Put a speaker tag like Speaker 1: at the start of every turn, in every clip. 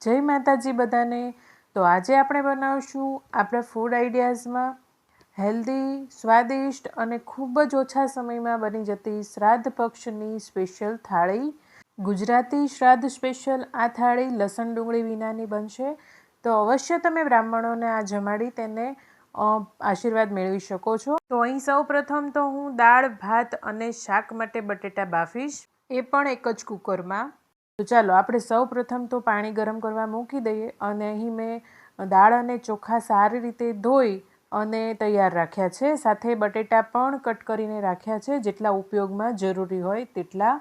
Speaker 1: જય માતાજી બધાને। તો આજે આપણે બનાવશું આપણા ફૂડ આઈડિયાઝમાં હેલ્ધી, સ્વાદિષ્ટ અને ખૂબ જ ઓછા સમયમાં બની જતી શ્રાદ્ધ પક્ષની સ્પેશિયલ થાળી। ગુજરાતી શ્રાદ્ધ સ્પેશિયલ આ થાળી લસણ ડુંગળી વિનાની બનશે, તો અવશ્ય તમે બ્રાહ્મણોને આ જમાડી તેને આશીર્વાદ મેળવી શકો છો। તો અહીં સૌ પ્રથમ તો હું દાળ, ભાત અને શાક માટે બટેટા બાફીશ, એ પણ એક જ કુકરમાં। તો ચાલો આપણે સૌ પ્રથમ તો પાણી ગરમ કરવા મૂકી દઈએ અને અહીં મેં દાળ અને ચોખા સારી રીતે ધોઈ અને તૈયાર રાખ્યા છે, સાથે બટેટા પણ કટ કરીને રાખ્યા છે, જેટલા ઉપયોગમાં જરૂરી હોય તેટલા।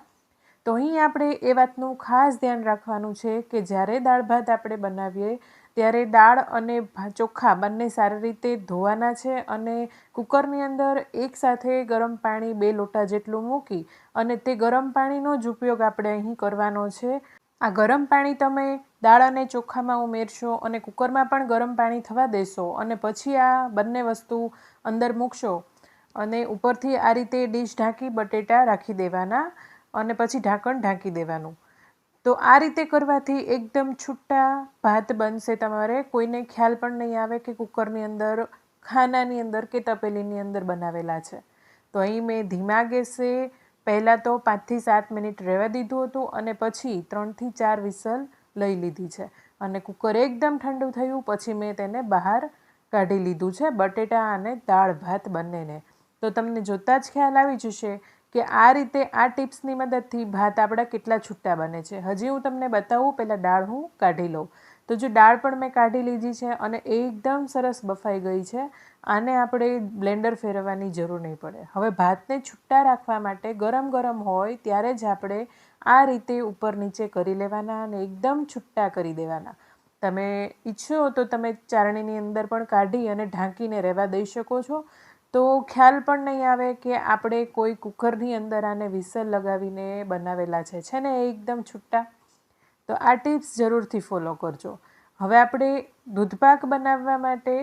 Speaker 1: તો અહીં આપણે એ વાતનું ખાસ ધ્યાન રાખવાનું છે કે જ્યારે દાળ ભાત આપણે બનાવીએ ત્યારે દાળ અને ચોખા બંને સારી રીતે ધોવાના છે અને કુકરની અંદર એકસાથે ગરમ પાણી 2 લોટા જેટલું મૂકી અને તે ગરમ પાણીનો જ ઉપયોગ આપણે અહીં કરવાનો છે। આ ગરમ પાણી તમે દાળ અને ચોખામાં ઉમેરશો અને કુકરમાં પણ ગરમ પાણી થવા દેશો અને પછી આ બંને વસ્તુ અંદર મૂકશો અને ઉપરથી આ રીતે ડીશ ઢાંકી બટેટા રાખી દેવાના અને પછી ઢાંકણ ઢાંકી દેવાનું। તો આ રીતે કરવાથી એકદમ છૂટા ભાત બનશે, તમારે કોઈને ખ્યાલ પણ નહીં આવે કે કુકરની અંદર, ખાનાની અંદર કે તપેલીની અંદર બનાવેલા છે। તો અહીં મેં ધીમા ગેસે પહેલાં તો 5 થી 7 મિનિટ રહેવા દીધું હતું અને પછી 3 થી 4 વિસલ લઈ લીધી છે અને કુકર એકદમ ઠંડુ થયું પછી મેં તેને બહાર કાઢી લીધું છે, બટેટા અને દાળ ભાત બંનેને। તો તમને જોતાં જ ખ્યાલ આવી જશે કે આ રીતે આ ટિપ્સની મદદથી ભાત આપણા કેટલા છૂટા બને છે। હજી હું તમને બતાવું, પહેલાં દાળ હું કાઢી લઉં। તો જો દાળ પણ મેં કાઢી લીધી છે અને એકદમ સરસ બફાઈ ગઈ છે, આને આપણે બ્લેન્ડર ફેરવવાની જરૂર નહીં પડે। હવે ભાતને છૂટા રાખવા માટે ગરમ ગરમ હોય ત્યારે જ આપણે આ રીતે ઉપર નીચે કરી લેવાના અને એકદમ છૂટા કરી દેવાના। તમે ઈચ્છો તો તમે ચારણીની અંદર પણ કાઢી અને ઢાંકીને રહેવા દઈ શકો છો, તો ખ્યાલ પણ નહીં આવે કે આપણે કોઈ કુકરની અંદર આને વિસલ લગાવીને બનાવેલા છે ને એકદમ છૂટા। તો આ ટિપ્સ જરૂરથી ફોલો કરજો। હવે આપણે દૂધપાક બનાવવા માટે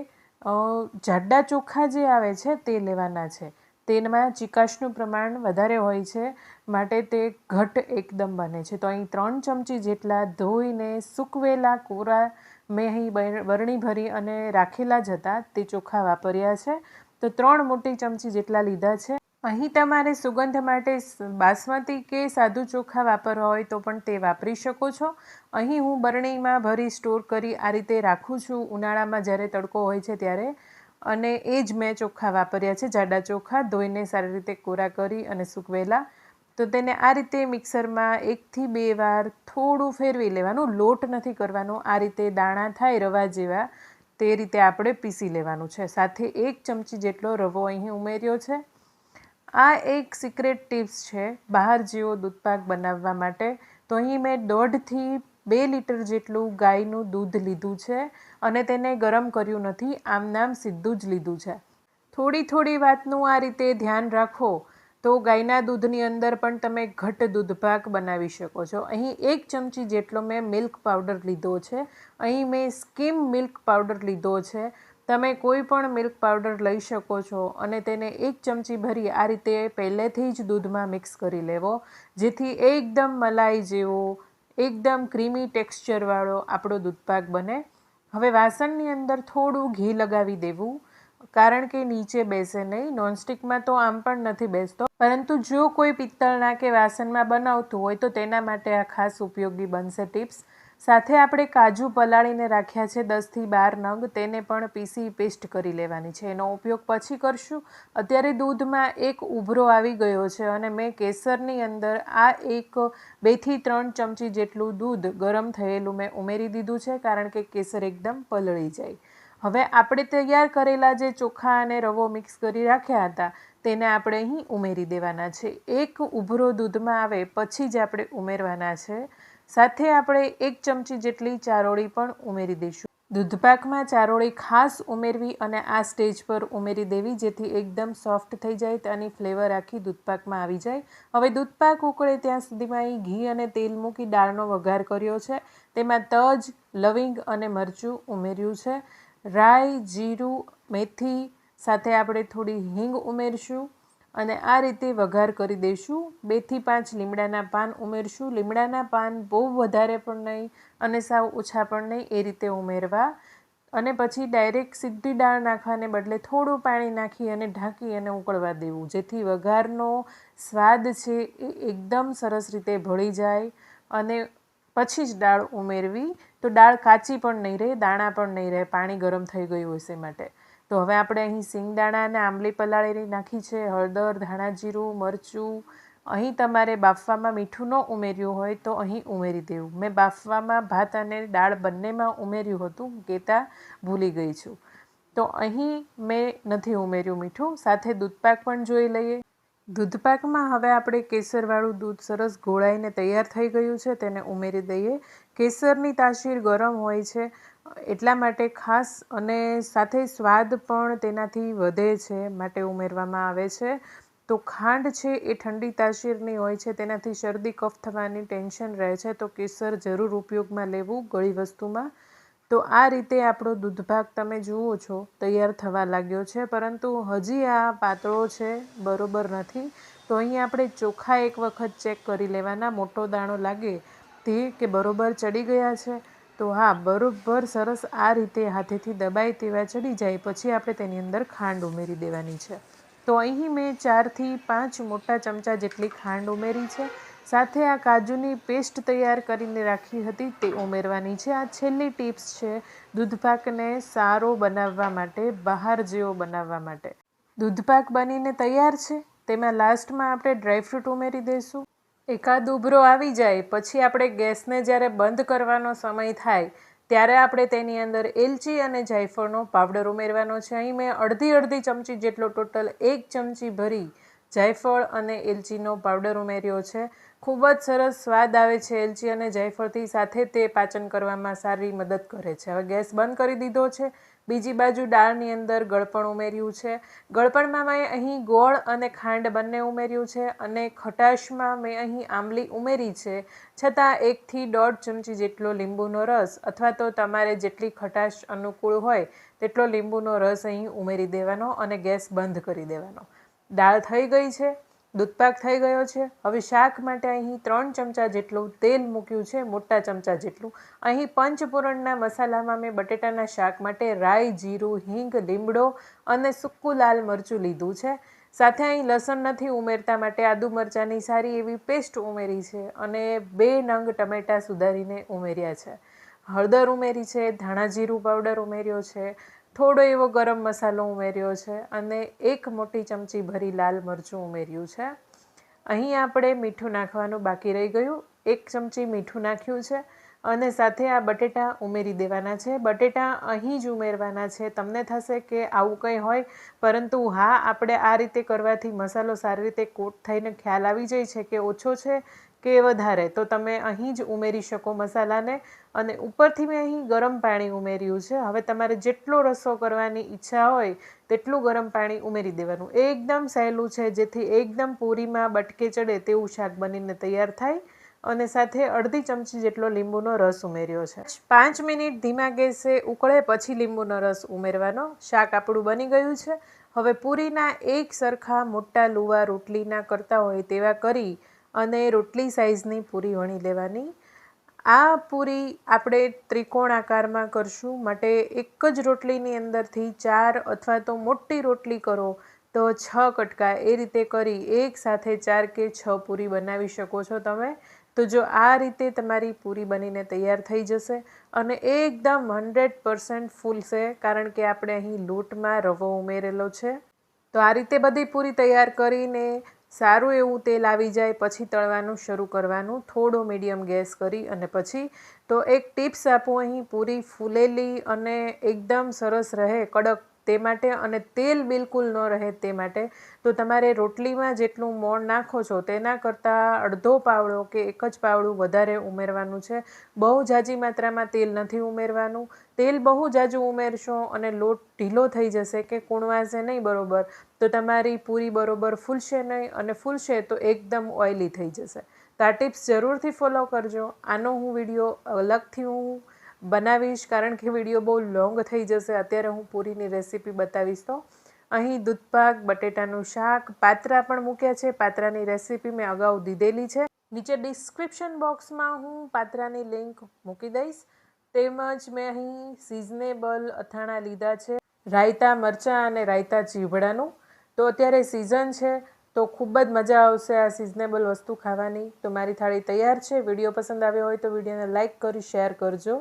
Speaker 1: જાડા ચોખા જે આવે છે તે લેવાના છે। તેમાં ચીકાશનું પ્રમાણ વધારે હોય છે, માટે તે ઘટ એકદમ બને છે। તો અહીં 3 ચમચી જેટલા ધોઈને સૂકવેલા કોરા મેં અહીં બરણી ભરી અને રાખેલા જ હતા, તે ચોખા વાપર્યા છે। તો 3 મોટી ચમચી જેટલા લીધા છે। અહીં તમારે સુગંધ માટે બાસમતી કે સાદુ ચોખા વાપરવા હોય તો પણ તે વાપરી શકો છો। અહીં હું બરણીમાં ભરી સ્ટોર કરી આ રીતે રાખું છું ઉનાળામાં જ્યારે તડકો હોય છે ત્યારે, અને એ જ મેં ચોખા વાપર્યા છે, જાડા ચોખા ધોઈને સારી રીતે કોરા કરી અને સૂકવેલા। તો તેને આ રીતે મિક્સરમાં 1 થી 2 વાર થોડું ફેરવી લેવાનું, લોટ નથી કરવાનો, આ રીતે દાણા થાય રવા જેવા તે રીતે આપણે પીસી લેવાનું છે। સાથે 1 ચમચી જેટલો રવો અહીં ઉમેર્યો છે। આ એક સિક્રેટ ટિપ્સ છે બહાર જેવો દૂધપાક બનાવવા માટે। તો અહીં મેં 1.5 થી 2 લીટર જેટલું ગાયનું દૂધ લીધું છે અને તેને ગરમ કર્યું નથી, આમ નામ સીધું જ લીધું છે। થોડી વાતનું આ રીતે ધ્યાન રાખો તો ગાયના દૂધની અંદર પણ તમે ઘટ દૂધપાક બનાવી શકો છો। અહીં 1 ચમચી જેટલો મેં મિલ્ક પાવડર લીધો છે, અહીં મેં સ્કીમ મિલ્ક પાવડર લીધો છે। તમે કોઈ પણ મિલ્ક પાવડર લઈ શકો છો અને તેને 1 ચમચી ભરી આ રીતે પહેલેથી જ દૂધમાં મિક્સ કરી લેવો, જેથી એકદમ મલાઈ જેવો, એકદમ ક્રીમી ટેક્સચરવાળો આપણો દૂધપાક બને। હવે વાસણની અંદર થોડું ઘી લગાવી દેવું, કારણ કે નીચે બેસે નહીં। નોનસ્ટિકમાં તો આમ પણ નથી બેસતો, પરંતુ જો કોઈ પિત્તળના કે વાસણમાં બનાવતું હોય તો તેના માટે આ ખાસ ઉપયોગી બનશે ટિપ્સ। સાથે આપણે કાજુ પલાળીને રાખ્યા છે 10 થી 12 નંગ, તેને પણ પીસી પેસ્ટ કરી લેવાની છે, એનો ઉપયોગ પછી કરશું। અત્યારે દૂધમાં એક ઉભરો આવી ગયો છે અને મેં કેસરની અંદર આ 2 થી 3 ચમચી જેટલું દૂધ ગરમ થયેલું મેં ઉમેરી દીધું છે, કારણ કે કેસર એકદમ પલળી જાય। હવે આપણે તૈયાર કરેલા જે ચોખા અને રવો મિક્સ કરી રાખ્યા હતા તેને આપણે અહીં ઉમેરી દેવાના છે। એક ઉભરો દૂધમાં આવે પછી જ આપણે ઉમેરવાના છે। સાથે આપણે 1 ચમચી જેટલી ચારોળી પણ ઉમેરી દઈશું। દૂધપાકમાં ચારોળી ખાસ ઉમેરવી અને આ સ્ટેજ પર ઉમેરી દેવી, જેથી એકદમ સોફ્ટ થઈ જાય, તેની ફ્લેવર આખી દૂધપાકમાં આવી જાય। હવે દૂધપાક ઉકળે ત્યાં સુધીમાં અહીં ઘી અને તેલ મૂકી દાળનો વઘાર કર્યો છે, તેમાં તજ, લવિંગ અને મરચું ઉમેર્યું છે, રાઈ, જીરું, મેથી, સાથે આપણે થોડી હિંગ ઉમેરશું અને આ રીતે વઘાર કરી દઈશું. 2 થી 5 લીમડાના પાન ઉમેરશું. લીમડાના પાન બહુ વધારે પણ નહીં અને સાવ ઓછા પણ નહીં, એ રીતે ઉમેરવા. અને પછી ડાયરેક્ટ સીધી દાળ નાખવાને બદલે થોડું પાણી નાખી અને ઢાંકી અને ઉકળવા દેવું, જેથી વઘારનો સ્વાદ છે એ એકદમ સરસ રીતે ભળી જાય. અને પછી જ દાળ ઉમેરવી, તો દાળ કાચી પણ નહીં રહે, દાણા પણ નહીં રહે, પાણી ગરમ થઈ ગયું હશે માટે. તો હવે આપણે અહીં સિંગદાણા અને આંબલી પલાળેલી નાખી છે, હળદર, ધાણા જીરું, મરચું. અહીં તમારે બાફવામાં મીઠું ન ઉમેર્યું હોય તો અહીં ઉમેરી દેવું. મેં બાફવામાં ભાત અને દાળ બંનેમાં ઉમેર્યું હતું, કહેતા ભૂલી ગઈ છું. તો અહીં મેં નથી ઉમેર્યું મીઠું. સાથે દૂધપાક પણ જોઈ લઈએ. દૂધપાકમાં હવે આપણે કેસરવાળું દૂધ સરસ ઘોળાઈને તૈયાર થઈ ગયું છે, તેને ઉમેરી દઈએ. કેસરની તાસીર ગરમ હોય છે એટલા માટે ખાસ, અને સાથે સ્વાદ પણ તેનાથી વધે છે માટે ઉમેરવામાં આવે છે. તો ખાંડ છે એ ઠંડી તાસીરની હોય છે, તેનાથી શરદી કફ થવાની ટેન્શન રહે છે, તો કેસર જરૂર ઉપયોગમાં લેવું ગળી વસ્તુમાં. તો આ રીતે આપણો દૂધપાક તમે જુઓ છો તૈયાર થવા લાગ્યો છે, પરંતુ હજી આ પાતળો છે, બરોબર નથી. તો અહીં આપણે ચોખા એક વખત ચેક કરી લેવાના, મોટો દાણો લાગે તે કે બરોબર ચડી ગયા છે. તો હા, બરોબર સરસ આ રીતે હાથેથી દબાય તેવા ચડી જાય પછી આપણે તેની અંદર ખાંડ ઉમેરી દેવાની છે. તો અહીં મેં 4 થી 5 મોટા ચમચા જેટલી ખાંડ ઉમેરી છે. સાથે આ કાજુની પેસ્ટ તૈયાર કરીને રાખી હતી તે ઉમેરવાની છે. આ છેલ્લી ટિપ્સ છે દૂધપાકને સારો બનાવવા માટે, બહાર જેવો બનાવવા માટે. દૂધપાક બનીને તૈયાર છે. તેમાં લાસ્ટમાં આપણે ડ્રાયફ્રૂટ ઉમેરી દઈશું. એકાદ ઉભરો આવી જાય પછી આપણે ગેસને જ્યારે બંધ કરવાનો સમય થાય ત્યારે આપણે તેની અંદર એલચી અને જાયફળનો પાવડર ઉમેરવાનો છે. અહીં મેં અડધી ચમચી જેટલો, ટોટલ 1 ચમચી ભરી જાયફળ અને એલચીનો પાવડર ઉમેર્યો છે. ખૂબ જ સરસ સ્વાદ આવે છે એલચી અને જાયફળથી, સાથે તે પાચન કરવામાં સારી મદદ કરે છે. હવે ગેસ બંધ કરી દીધો છે. બીજી બાજુ દાળની અંદર ગળપણ ઉમેર્યું છે. ગળપણમાં મેં અહીં ગોળ અને ખાંડ બંને ઉમેર્યું છે, અને ખટાશમાં મેં અહીં આંબલી ઉમેરી છે. છતાં 1 થી 1.5 ચમચી જેટલો લીંબુનો રસ, અથવા તો તમારે જેટલી ખટાશ અનુકૂળ હોય તેટલો લીંબુનો રસ અહીં ઉમેરી દેવાનો અને ગેસ બંધ કરી દેવાનો. દાળ થઈ ગઈ છે, દૂધપાક થઈ ગયો છે. હવે શાક માટે અહીં 3 ચમચા જેટલું તેલ મૂક્યું છે, મોટા ચમચા જેટલું. અહીં પંચફોરણના મસાલામાં મેં બટેટાના શાક માટે રાઈ, જીરું, હિંગ, લીમડો અને સૂકું લાલ મરચું લીધું છે. સાથે અહીં લસણ નથી ઉમેરતા માટે આદુ મરચાંની સારી એવી પેસ્ટ ઉમેરી છે, અને 2 નંગ ટમેટાં સુધારીને ઉમેર્યા છે. હળદર ઉમેરી છે, ધાણા જીરું પાવડર ઉમેર્યો છે, થોડો એવો ગરમ મસાલો ઉમેર્યો છે, અને 1 મોટી ચમચી ભરી લાલ મરચું ઉમેર્યું છે. અહીં આપણે મીઠું નાખવાનું બાકી રહી ગયું. 1 ચમચી મીઠું નાખ્યું છે, અને સાથે આ બટેટા ઉમેરી દેવાના છે. બટેટા અહીં જ ઉમેરવાના છે. તમને થશે કે આવું કંઈ હોય, પરંતુ હા, આપણે આ રીતે કરવાથી મસાલો સારી રીતે કોટ થઈને ખ્યાલ આવી જાય છે કે ઓછો છે કે વધારે, તો તમે અહીં જ ઉમેરી શકો મસાલાને. અને ઉપરથી મેં અહીં ગરમ પાણી ઉમેર્યું છે. હવે તમારે જેટલો રસો કરવાની ઈચ્છા હોય તેટલું ગરમ પાણી ઉમેરી દેવાનું. એ એકદમ સહેલું છે, જેથી એકદમ પૂરીમાં બટકે ચડે તેવું શાક બનીને તૈયાર થાય. અને સાથે અડધી ચમચી જેટલો લીંબુનો રસ ઉમેર્યો છે. 5 મિનિટ ધીમા ગેસે ઉકળે પછી લીંબુનો રસ ઉમેરવાનો. શાક આપણું બની ગયું છે. હવે પૂરીના એક સરખા મોટા લુવા રોટલીના કરતા હોય તેવા કરી અને રોટલી સાઇઝની પૂરી વણી લેવાની. આ પૂરી આપણે ત્રિકોણ આકારમાં કરશું માટે એક જ રોટલીની અંદરથી 4, અથવા તો મોટી રોટલી કરો તો 6 કટકા, એ રીતે કરી એક સાથે 4 કે 6 પૂરી બનાવી શકો છો તમે. તો જો આ રીતે તમારી પૂરી બનીને તૈયાર થઈ જશે, અને એકદમ 100% ફૂલશે, કારણ કે આપણે અહીં લોટમાં રવો ઉમેરેલો છે. તો આ રીતે બધી પૂરી તૈયાર કરીને સારું એવું તેલ આવી જાય પછી તળવાનું શરૂ કરવાનું, થોડો મીડિયમ ગેસ કરી. અને પછી તો એક ટિપ્સ આપું અહીં, પૂરી ફૂલેલી અને એકદમ સરસ રહે, કડક, તે માટે, અને તેલ બિલકુલ ન રહે તે માટે, તો તમારે રોટલીમાં જેટલું મોણ નાખો છો તેના કરતાં અડધો પાવડો કે 1 જ પાવડું વધારે ઉમેરવાનું છે. બહુ ઝાઝી માત્રામાં તેલ નથી ઉમેરવાનું. તેલ બહુ ઝાઝું ઉમેરશો અને લોટ ઢીલો થઈ જશે કે કૂણવાશે નહીં બરોબર, તો તમારી પૂરી બરોબર ફૂલશે નહીં, અને ફૂલશે તો એકદમ ઓઇલી થઈ જશે. તો આ ટિપ્સ જરૂરથી ફોલો કરજો. આનો હું વિડીયો અલગથી હું બનાવીશ, કારણ કે વિડીયો બહુ લોંગ થઈ જશે. અત્યારે હું પૂરીની રેસીપી બતાવીશ. તો અહીં દૂધપાક, બટેટાનું શાક, પાત્રા પણ મૂક્યા છે. પાત્રાની રેસીપી મેં અગાઉ દીધેલી છે. નીચે ડિસ્ક્રિપ્શન બોક્સમાં હું પાત્રાની લિંક મૂકી દઈશ. તેમજ મેં અહીં સિઝનેબલ અથાણાં લીધા છે, રાયતા મરચાં અને રાયતા ચીવડાનું. તો અત્યારે સિઝન છે તો ખૂબ જ મજા આવશે આ સિઝનેબલ વસ્તુ ખાવાની. તો મારી થાળી તૈયાર છે. વિડીયો પસંદ આવ્યો હોય તો વિડીયોને લાઇક કરી શેર કરજો.